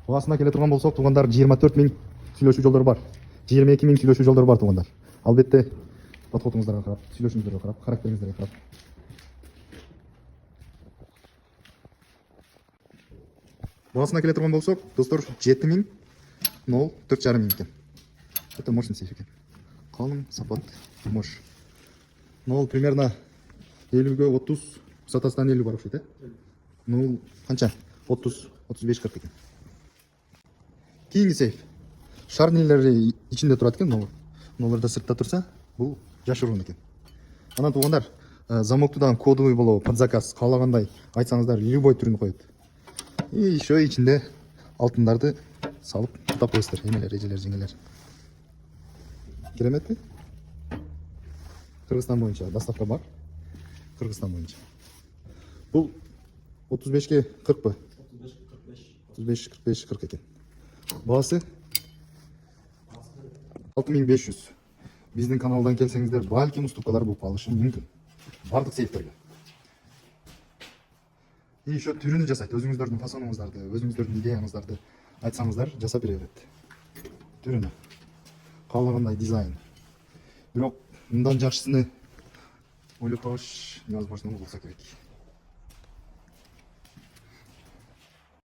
Басына келе турган болсок, туугандар 24 000 сүйлөшүү жолдору бар. 22 000 сүйлөшүү жолдору бар туугандар. Албетте подходуңуздарга карап, сүйлөшүүңүздөргө карап, характериңиздерге карап. Басына келе турган болсок, достор 7000 0 4,5 миң экен. Это мощный сейф экен. Калың, сапат, мощь. 0 примерно 50-ге 30, сатасынан 50 бар окшойт, э? 0 канча? 30, 35, 40 экен. Кийинки сейф. Шарнилери ичинде турат экен, нолар да сыртта турса, бул жашыруун экен. Анан туугандар, замокту дагы кодовый болобу, под заказ, каалагандай айтсаңыздар, любой түрүн коет. И еще ичинде алтындарды салып тутап коесуздар, эмелер, эжелер, жеңелер. Кереметпи? Кыргызстан боюнча доставка бар. Кыргызстан боюнча. Бул 35-ге 40 бы? 35, 45, 40 экен. Баасы 6500. Биздин каналдан келсеңиздер, балким уступкалар болуп калышы мүмкүн. Бардык сейфтерге. И еще түрүнү жасайт, өзүңүздөрдүн фасонуңуздарды, өзүңүздөрдүн идеяңыздарды айтсаңыздар, жасап бере берет. Түрүнү. Каалагандай дизайн. Бирок мындан жакшысын ойлоп табыш невозможно болсо керек.